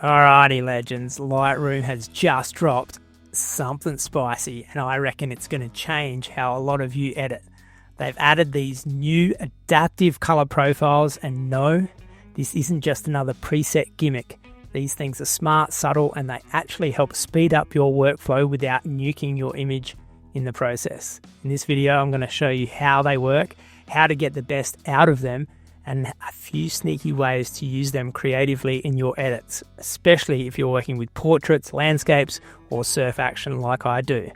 Alrighty, legends, Lightroom has just dropped something spicy, and I reckon it's going to change how a lot of you edit. They've added these new adaptive color profiles, and no, this isn't just another preset gimmick. These things are smart, subtle, and they actually help speed up your workflow without nuking your image in the process. In this video, I'm going to show you how they work, how to get the best out of them, and a few sneaky ways to use them creatively in your edits, especially if you're working with portraits, landscapes, or surf action like I do.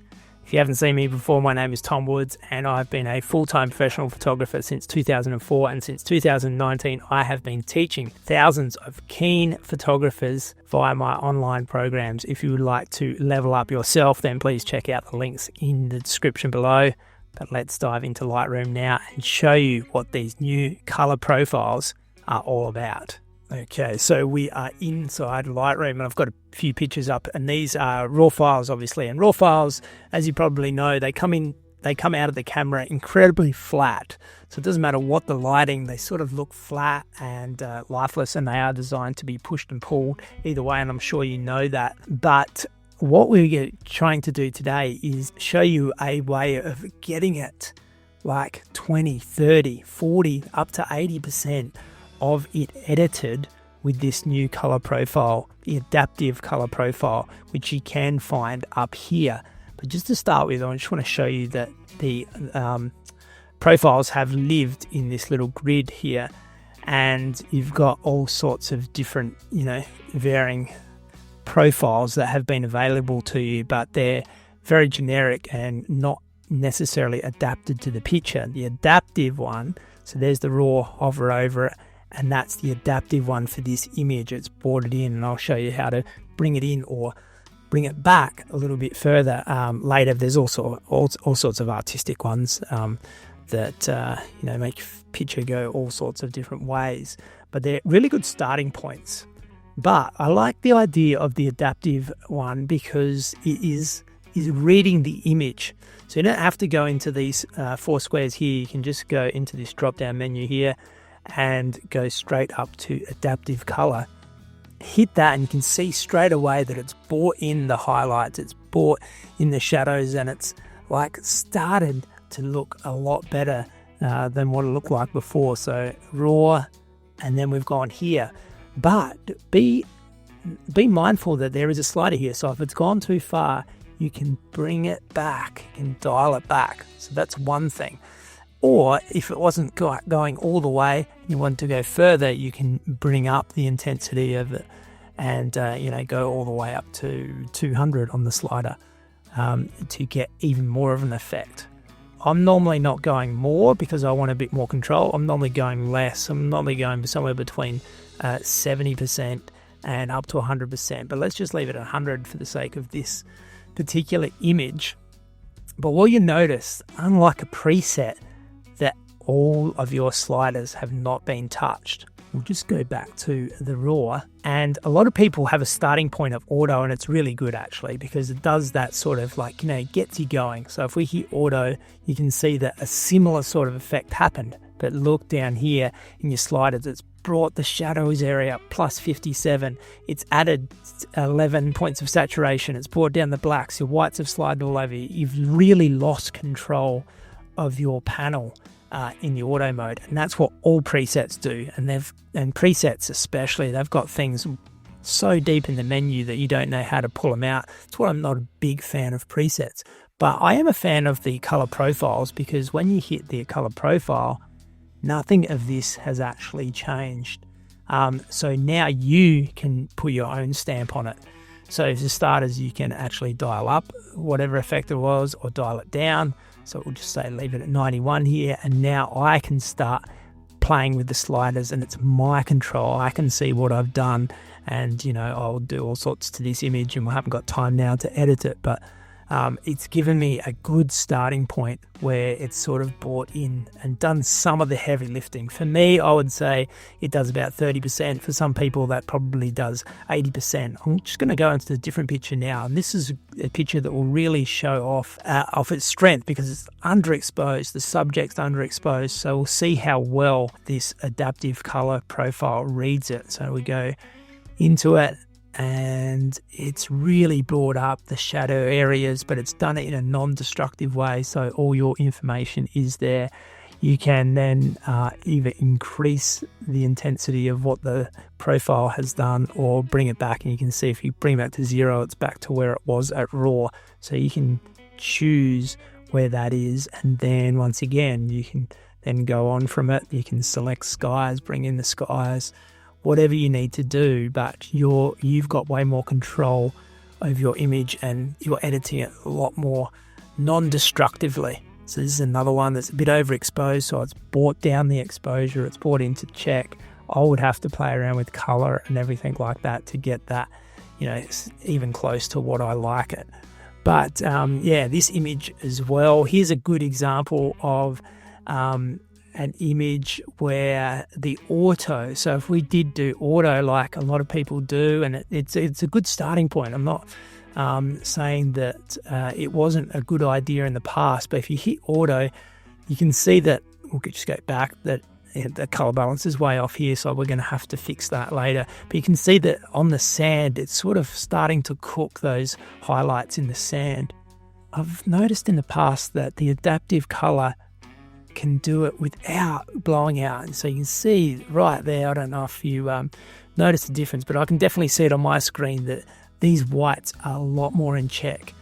If you haven't seen me before, my name is Tom Woods, and I've been a full-time professional photographer since 2004, and since 2019 I have been teaching thousands of keen photographers via my online programs. If you would like to level up yourself, then please check out the links in the description below. But let's dive into Lightroom now and show you what these new color profiles are all about. Okay, so we are inside Lightroom, and I've got a few pictures up, and these are raw files, obviously. And raw files, as you probably know, they come out of the camera incredibly flat. So it doesn't matter what the lighting, they sort of look flat and lifeless, and they are designed to be pushed and pulled either way, and I'm sure you know that. But what we're trying to do today is show you a way of getting it like 20, 30, 40, up to 80% of it edited with this new color profile, the adaptive color profile, which you can find up here. But just to start with, I just want to show you that the profiles have lived in this little grid here, and you've got all sorts of different, varying profiles that have been available to you, but they're very generic and not necessarily adapted to the picture. The adaptive one, so there's the raw, hover over it, and that's the adaptive one for this image. It's brought it in, and I'll show you how to bring it in or bring it back a little bit further later. There's also all sorts of artistic ones that make picture go all sorts of different ways, but they're really good starting points. But I like the idea of the adaptive one because it is reading the image. So you don't have to go into these four squares here. You can just go into this drop-down menu here and go straight up to adaptive color. Hit that, and you can see straight away that it's brought in the highlights, it's brought in the shadows, and it's like started to look a lot better than what it looked like before. So raw, and then we've gone here. But be mindful that there is a slider here. So if it's gone too far, you can bring it back, you can dial it back. So that's one thing. Or if it wasn't going all the way, you want to go further, you can bring up the intensity of it and go all the way up to 200 on the slider to get even more of an effect. I'm normally not going more because I want a bit more control. I'm normally going less. I'm normally going somewhere between 70% and up to 100%. But let's just leave it at 100 for the sake of this particular image. But what you notice, unlike a preset, that all of your sliders have not been touched. We'll just go back to the raw, and a lot of people have a starting point of auto, and it's really good actually because it does that sort of gets you going. So if we hit auto, you can see that a similar sort of effect happened. But look down here in your sliders, it's brought the shadows area up plus 57. It's added 11 points of saturation. It's brought down the blacks. Your whites have slided all over you. You've really lost control of your panel in the auto mode, and that's what all presets do. And presets especially, they've got things so deep in the menu that you don't know how to pull them out. That's why I'm not a big fan of presets, but I am a fan of the color profiles, because when you hit the color profile, nothing of this has actually changed. So now you can put your own stamp on it. So for starters, you can actually dial up whatever effect it was or dial it down. So we'll just say leave it at 91 here, and now I can start playing with the sliders, and it's my control. I can see what I've done, and I'll do all sorts to this image, and we haven't got time now to edit it, but it's given me a good starting point where it's sort of brought in and done some of the heavy lifting. For me, I would say it does about 30%. For some people, that probably does 80%. I'm just going to go into a different picture now, and this is a picture that will really show off its strength because it's underexposed, the subject's underexposed, so we'll see how well this adaptive color profile reads it. So we go into it, and it's really brought up the shadow areas, but it's done it in a non-destructive way, so all your information is there. You can then either increase the intensity of what the profile has done or bring it back, and you can see if you bring it back to 0, it's back to where it was at raw. So you can choose where that is, and then once again you can then go on from it. You can select skies, bring in the skies, whatever you need to do, but you've got way more control over your image and you're editing it a lot more non-destructively. So this is another one that's a bit overexposed, so it's brought down the exposure, it's brought into check. I would have to play around with color and everything like that to get that, even close to what I like it. But yeah, this image as well, here's a good example of an image where the auto, so if we did do auto like a lot of people do, and it's a good starting point. I'm not saying that it wasn't a good idea in the past, but if you hit auto, you can see that, we'll just go back, that the color balance is way off here, so we're going to have to fix that later. But you can see that on the sand, it's sort of starting to cook those highlights in the sand. I've noticed in the past that the adaptive color can do it without blowing out, and so you can see right there, I don't know if you notice the difference, but I can definitely see it on my screen that these whites are a lot more in check.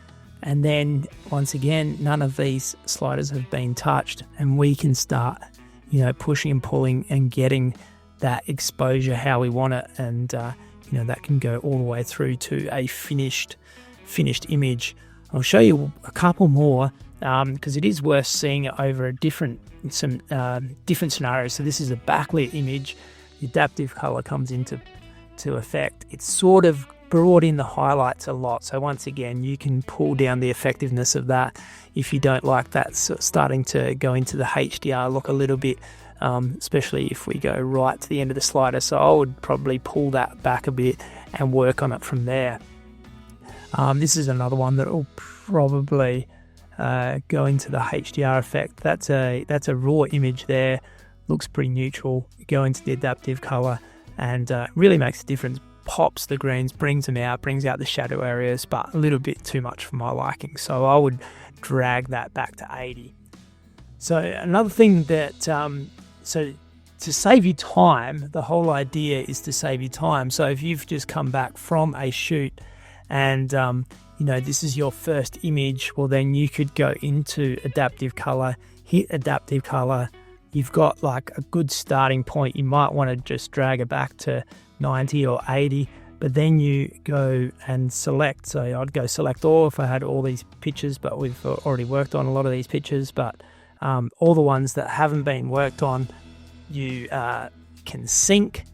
And then once again, none of these sliders have been touched, and we can start pushing and pulling and getting that exposure how we want it, and that can go all the way through to a finished image. I'll show you a couple more because it is worth seeing it over different scenarios. So this is a backlit image. The adaptive color comes into effect. It's sort of brought in the highlights a lot, so once again you can pull down the effectiveness of that if you don't like that starting to go into the HDR look a little bit, especially if we go right to the end of the slider. So I would probably pull that back a bit and work on it from there. This is another one that will probably go into the HDR effect. That's a raw image there, looks pretty neutral. Go into the adaptive color and really makes a difference. Pops the greens, brings them out, brings out the shadow areas, but a little bit too much for my liking, so I would drag that back to 80. So another thing that so to save you time, the whole idea is to save you time. So if you've just come back from a shoot and this is your first image, well then you could go into adaptive color, hit adaptive color. You've got like a good starting point. You might want to just drag it back to 90 or 80, but then you go and select. So I'd go select all if I had all these pictures, but we've already worked on a lot of these pictures, but all the ones that haven't been worked on, you can sync,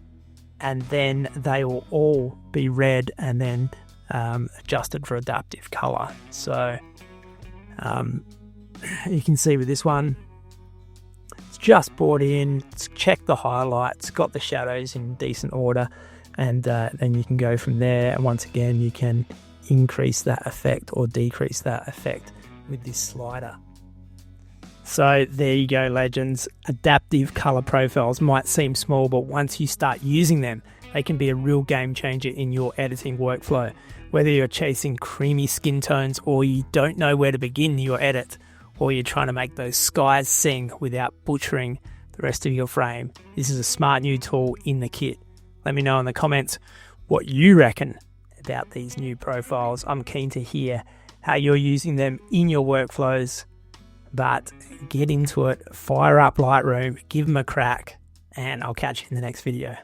and then they will all be red and then adjusted for adaptive color. So you can see with this one, it's just brought in, it's checked the highlights, got the shadows in decent order, and then you can go from there. And once again, you can increase that effect or decrease that effect with this slider. So there you go, legends. Adaptive color profiles might seem small, but once you start using them, they can be a real game changer in your editing workflow. Whether you're chasing creamy skin tones or you don't know where to begin your edit, or you're trying to make those skies sing without butchering the rest of your frame, this is a smart new tool in the kit. Let me know in the comments what you reckon about these new profiles. I'm keen to hear how you're using them in your workflows, but get into it, fire up Lightroom, give them a crack, and I'll catch you in the next video.